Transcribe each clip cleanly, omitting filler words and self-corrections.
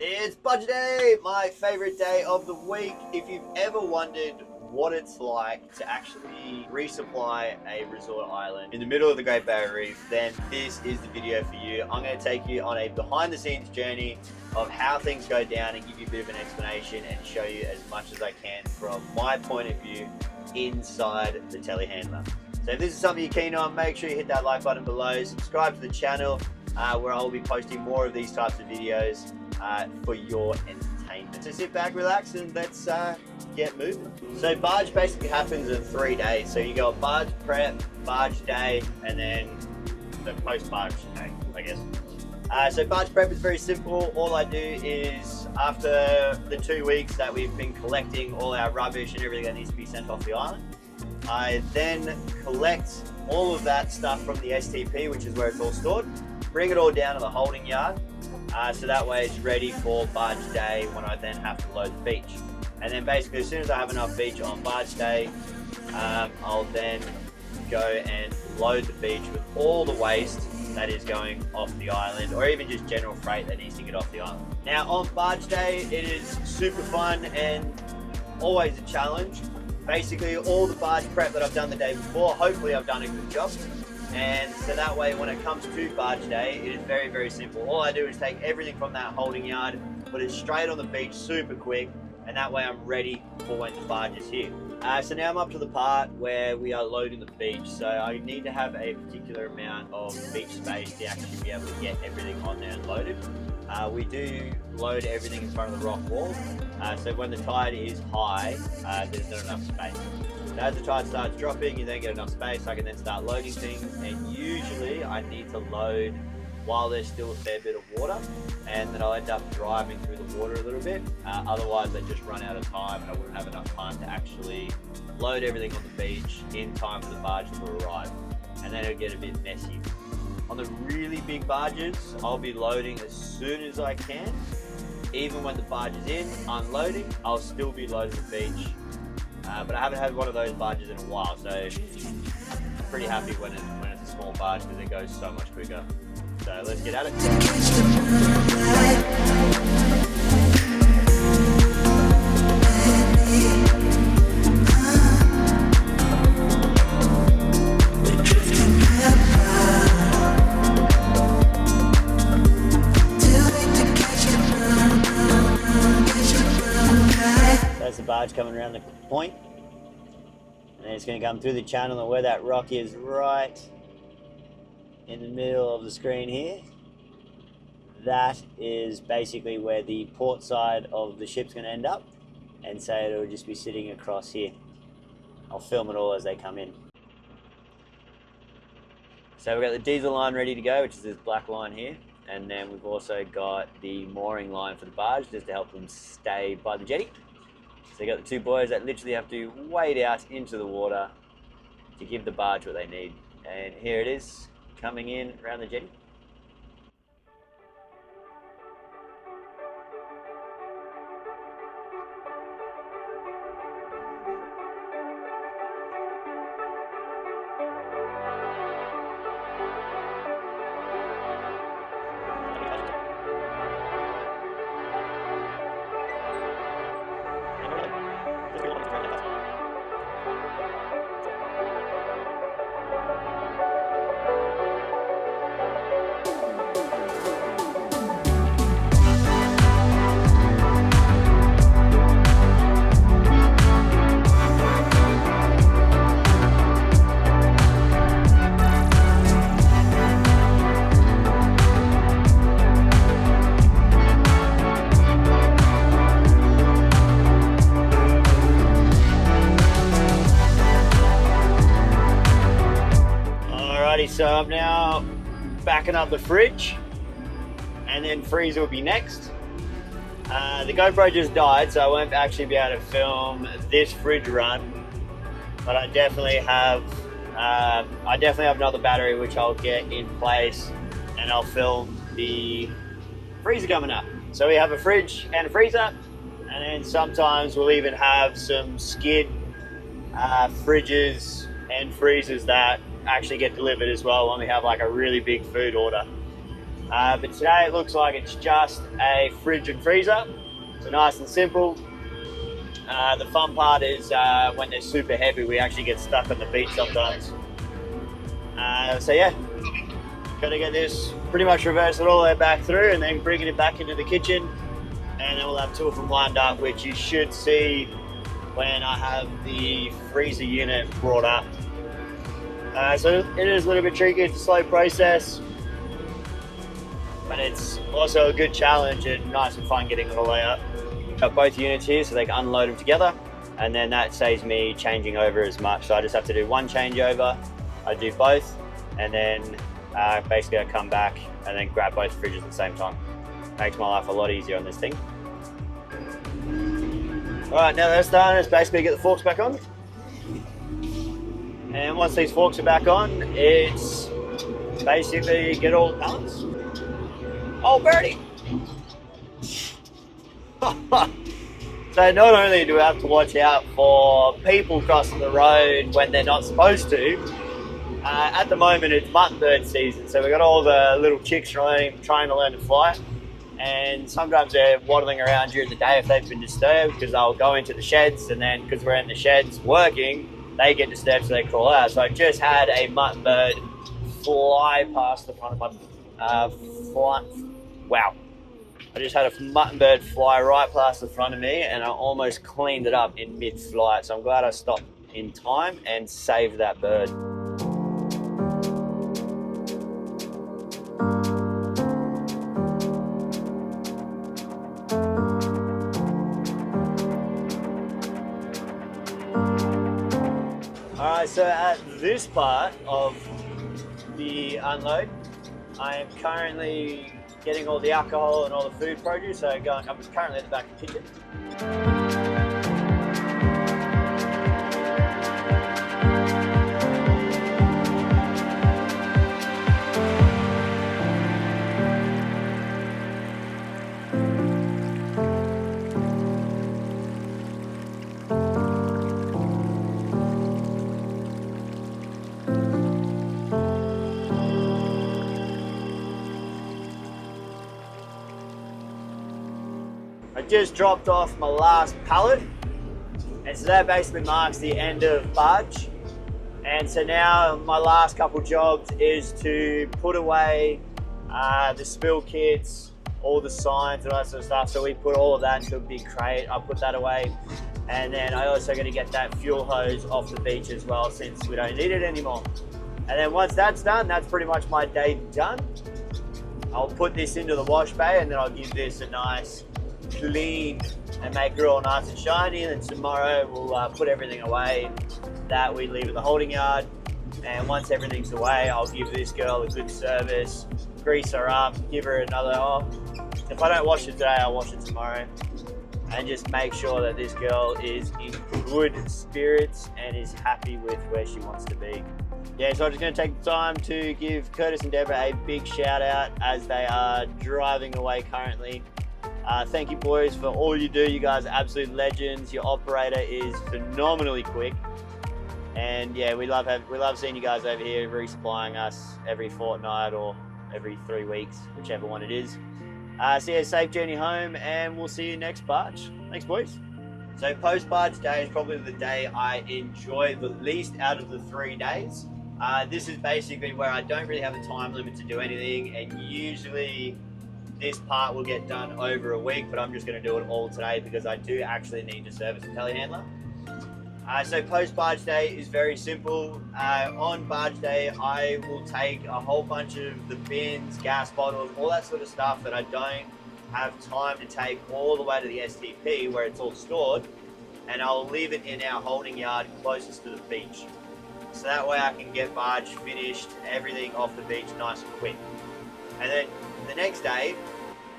It's budget day, my favorite day of the week. If you've ever wondered what it's like to actually resupply a resort island in the middle of the Great Barrier Reef, then this is the video for you. I'm going to take you on a behind the scenes journey of how things go down and give you a bit of an explanation and show you as much as I can from my point of view inside the telehandler. So if this is something you're keen on, make sure you hit that like button below, subscribe to the channel where I'll be posting more of these types of videos for your entertainment. So sit back, relax, and let's get moving. So barge basically happens in 3 days. So you go barge prep, barge day, and then the post-barge day, I guess. So barge prep is very simple. All I do is after the 2 weeks that we've been collecting all our rubbish and everything that needs to be sent off the island, I then collect all of that stuff from the STP, which is where it's all stored, bring it all down to the holding yard, so that way it's ready for barge day when I then have to load the beach. And then basically as soon as I have enough beach on barge day, I'll then go and load the beach with all the waste that is going off the island, or even just general freight that needs to get off the island. Now on barge day, it is super fun and always a challenge. Basically all the barge prep that I've done the day before, hopefully I've done a good job. And so that way when it comes to barge day, it is very, very simple. All I do is take everything from that holding yard, put it straight on the beach super quick, and that way I'm ready for when the barge is here. So now I'm up to the part where we are loading the beach. So I need to have a particular amount of beach space to actually be able to get everything on there and loaded. We do load everything in front of the rock wall. So when the tide is high, there's not enough space. So as the tide starts dropping, you then get enough space. I can then start loading things, and usually I need to load while there's still a fair bit of water, and then I'll end up driving through the water a little bit. Otherwise I just run out of time and I wouldn't have enough time to actually load everything on the beach in time for the barge to arrive, and then it'll get a bit messy. On the really big barges, I'll be loading as soon as I can. Even when the barge is in, unloading, I'll still be loading the beach. But I haven't had one of those barges in a while, so I'm pretty happy when it's a small barge because it goes so much quicker. So let's get at it. That's the barge coming around the point, and it's going to come through the channel, and where that rock is right in the middle of the screen here, that is basically where the port side of the ship's going to end up, and so it'll just be sitting across here. I'll film it all as they come in. So we've got the diesel line ready to go, which is this black line here, and then we've also got the mooring line for the barge just to help them stay by the jetty. So you got the two boys that literally have to wade out into the water to give the barge what they need. And here it is, coming in around the jetty. So I'm now backing up the fridge, and then freezer will be next. The GoPro just died, so I won't actually be able to film this fridge run, but I definitely have another battery which I'll get in place, and I'll film the freezer coming up. So we have a fridge and a freezer, and then sometimes we'll even have some skid fridges and freezers that actually get delivered as well when we have like a really big food order. But today it looks like it's just a fridge and freezer, so nice and simple. The fun part is when they're super heavy, we actually get stuck on the beach sometimes. So yeah, got to get this pretty much reverse it all the way back through and then bringing it back into the kitchen, and then we'll have two of them lined up, which you should see when I have the freezer unit brought up. So it is a little bit tricky, it's a slow process, but it's also a good challenge and nice and fun getting it all the way up. Got both units here so they can unload them together, and then that saves me changing over as much. So I just have to do one changeover, I do both, and then basically I come back and then grab both fridges at the same time. Makes my life a lot easier on this thing. Alright, now that's done, it's basically get the forks back on. And once these forks are back on, it's basically get all the pallets. Oh, birdie! So not only do we have to watch out for people crossing the road when they're not supposed to, at the moment it's muttonbird season, so we've got all the little chicks trying to learn to fly, and sometimes they're waddling around during the day if they've been disturbed, because they'll go into the sheds, and then because we're in the sheds working, they get disturbed so they crawl out. So I just had a muttonbird fly past the front of my wow. I just had a muttonbird fly right past the front of me, and I almost cleaned it up in mid-flight. So I'm glad I stopped in time and saved that bird. Alright, so at this part of the unload, I am currently getting all the alcohol and all the food produce, so I'm currently at the back of the kitchen. I just dropped off my last pallet, and so that basically marks the end of barge. And so now my last couple jobs is to put away the spill kits, all the signs and all that sort of stuff. So we put all of that into a big crate. I'll put that away, and then I also got to get that fuel hose off the beach as well, since we don't need it anymore. And then once that's done, that's pretty much my day done. I'll put this into the wash bay, and then I'll give this a nice clean and make it all nice and shiny, and then tomorrow we'll put everything away that we leave at the holding yard. And once everything's away, I'll give this girl a good service, grease her up, give her another, if I don't wash it today, I'll wash it tomorrow, and just make sure that this girl is in good spirits and is happy with where she wants to be. Yeah, so I'm just going to take the time to give Curtis and Deborah a big shout out as they are driving away currently. Thank you boys for all you do. You guys are absolute legends. Your operator is phenomenally quick, and yeah, we love seeing you guys over here resupplying us every fortnight or every 3 weeks, whichever one it is. So yeah, safe journey home, and we'll see you next barge. Thanks boys. So post barge day is probably the day I enjoy the least out of the 3 days. This is basically where I don't really have a time limit to do anything, and usually this part will get done over a week, but I'm just going to do it all today because I do actually need to service a telehandler. So post barge day is very simple. On barge day, I will take a whole bunch of the bins, gas bottles, all that sort of stuff that I don't have time to take all the way to the STP where it's all stored, and I'll leave it in our holding yard closest to the beach. So that way I can get barge finished, everything off the beach nice and quick. And then the next day,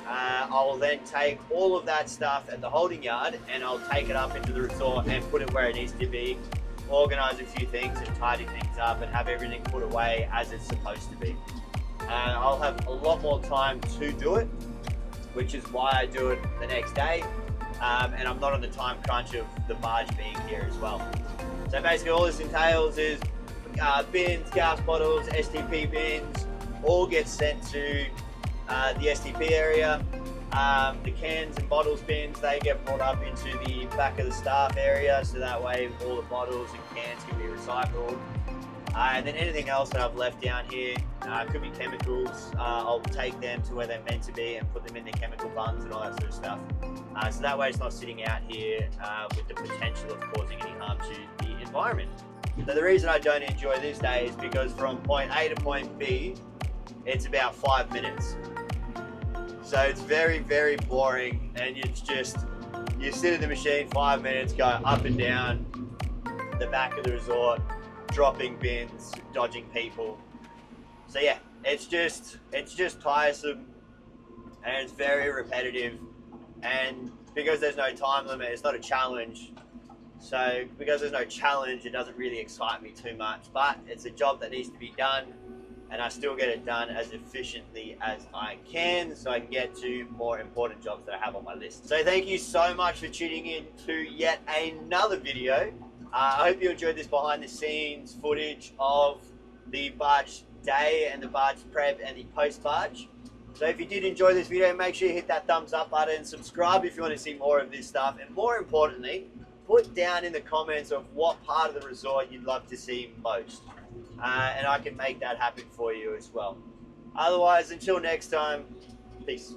I will then take all of that stuff at the holding yard, and I'll take it up into the resort and put it where it needs to be, organise a few things and tidy things up and have everything put away as it's supposed to be. I'll have a lot more time to do it, which is why I do it the next day, and I'm not on the time crunch of the barge being here as well. So basically all this entails is bins, gas bottles, STP bins, all get sent to the STP area. The cans and bottles bins, they get brought up into the back of the staff area, so that way all the bottles and cans can be recycled. And then anything else that I've left down here, could be chemicals, I'll take them to where they're meant to be and put them in the chemical bungs and all that sort of stuff. So that way it's not sitting out here with the potential of causing any harm to the environment. So the reason I don't enjoy this day is because from point A to point B, it's about 5 minutes. So it's very, very boring, and it's just, you sit in the machine 5 minutes, go up and down the back of the resort, dropping bins, dodging people. So yeah, it's just tiresome, and it's very repetitive. And because there's no time limit, it's not a challenge. So because there's no challenge, it doesn't really excite me too much, but it's a job that needs to be done, and I still get it done as efficiently as I can, so I can get to more important jobs that I have on my list. So thank you so much for tuning in to yet another video. I hope you enjoyed this behind the scenes footage of the barge day and the barge prep and the post barge. So if you did enjoy this video, make sure you hit that thumbs up button, subscribe if you want to see more of this stuff, and more importantly, put down in the comments of what part of the resort you'd love to see most. And I can make that happen for you as well. Otherwise, until next time, peace.